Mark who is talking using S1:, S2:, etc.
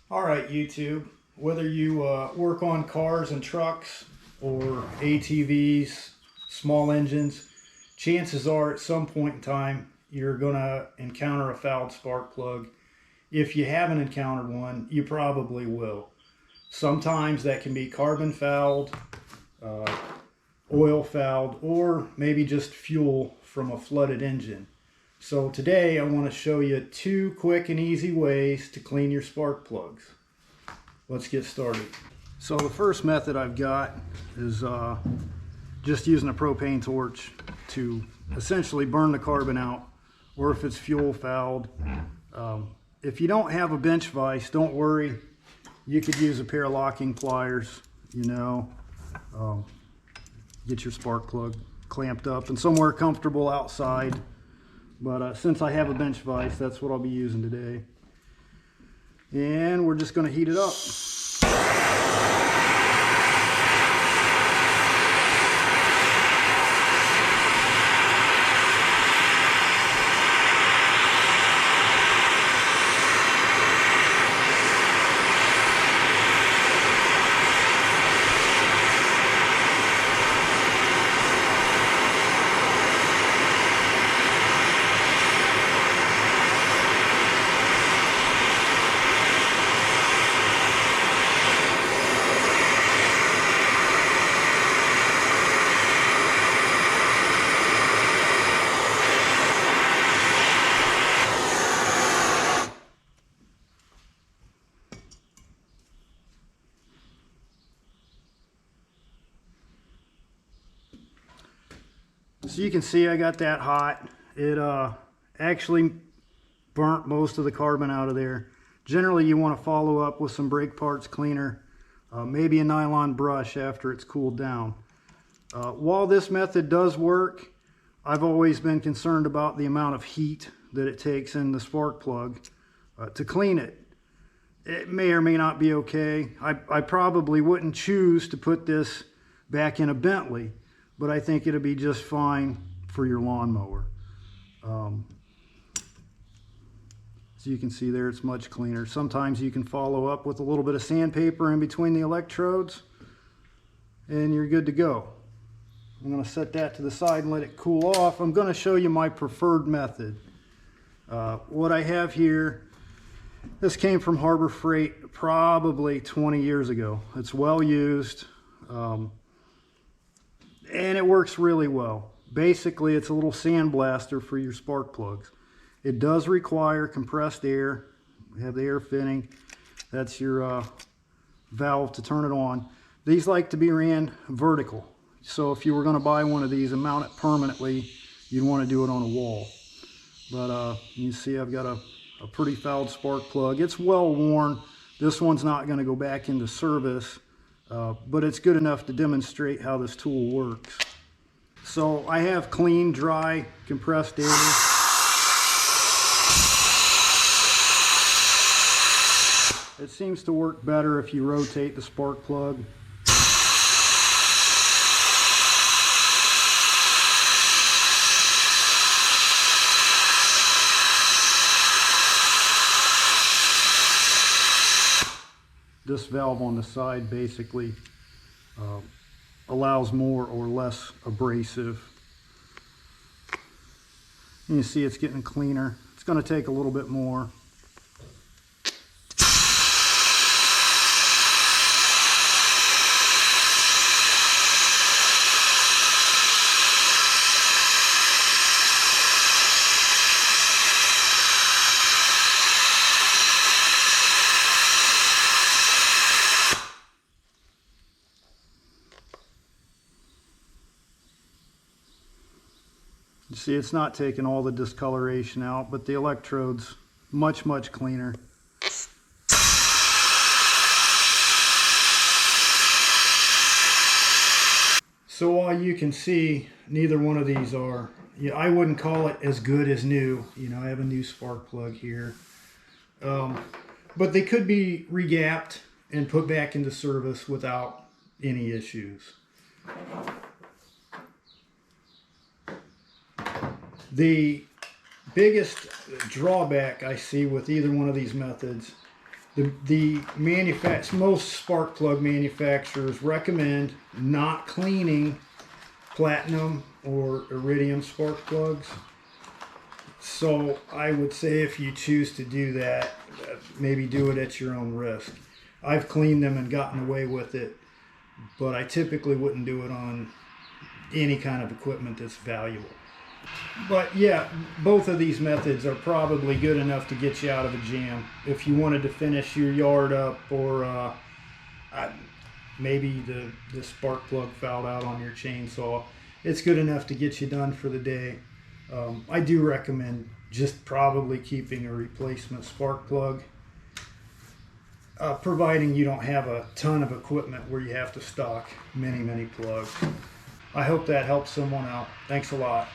S1: All right, YouTube, whether you work on cars and trucks or ATVs, small engines, chances are at some point in time you're going to encounter a fouled spark plug. If you haven't encountered one, you probably will. Sometimes that can be carbon fouled, oil fouled, or maybe just fuel from a flooded engine. So today I want to show you 2 quick and easy ways to clean your spark plugs. Let's get started. So the first method I've got is just using a propane torch to essentially burn the carbon out, or if it's fuel fouled. If you don't have a bench vise, don't worry. You could use a pair of locking pliers, get your spark plug clamped up and somewhere comfortable outside. But since I have a bench vise, that's what I'll be using today. And we're just going to heat it up. So you can see I got that hot. It actually burnt most of the carbon out of there. Generally you want to follow up with some brake parts cleaner, maybe a nylon brush after it's cooled down. While this method does work, I've always been concerned about the amount of heat that it takes in the spark plug to clean it. It may or may not be okay. I probably wouldn't choose to put this back in a Bentley, but I think it'll be just fine for your lawnmower. So you can see there it's much cleaner. Sometimes you can follow up with a little bit of sandpaper in between the electrodes and you're good to go. I'm going to set that to the side and let it cool off. I'm going to show you my preferred method. What I have here, this came from Harbor Freight probably 20 years ago. It's well used. And it works really well. Basically, it's a little sandblaster for your spark plugs. It does require compressed air. We have the air fitting. That's your valve to turn it on. These like to be ran vertical. So if you were going to buy one of these and mount it permanently, you'd want to do it on a wall. But you see I've got a pretty fouled spark plug. It's well worn. This one's not going to go back into service. But it's good enough to demonstrate how this tool works. So I have clean, dry, compressed air. It seems to work better if you rotate the spark plug. This valve on the side basically allows more or less abrasive. You see it's getting cleaner. It's going to take a little bit more. You see it's not taking all the discoloration out, but the electrode's much cleaner. So while you can see neither one of these are, I wouldn't call it as good as new. I have a new spark plug here. But they could be regapped and put back into service without any issues. The biggest drawback I see with either one of these methods Most spark plug manufacturers recommend not cleaning platinum or iridium spark plugs. So I would say if you choose to do that, maybe do it at your own risk. I've cleaned them and gotten away with it, but I typically wouldn't do it on any kind of equipment that's valuable. But yeah, both of these methods are probably good enough to get you out of a jam. If you wanted to finish your yard up, or maybe the spark plug fouled out on your chainsaw, it's good enough to get you done for the day. I do recommend just probably keeping a replacement spark plug, providing you don't have a ton of equipment where you have to stock many plugs. I hope that helps someone out. Thanks a lot.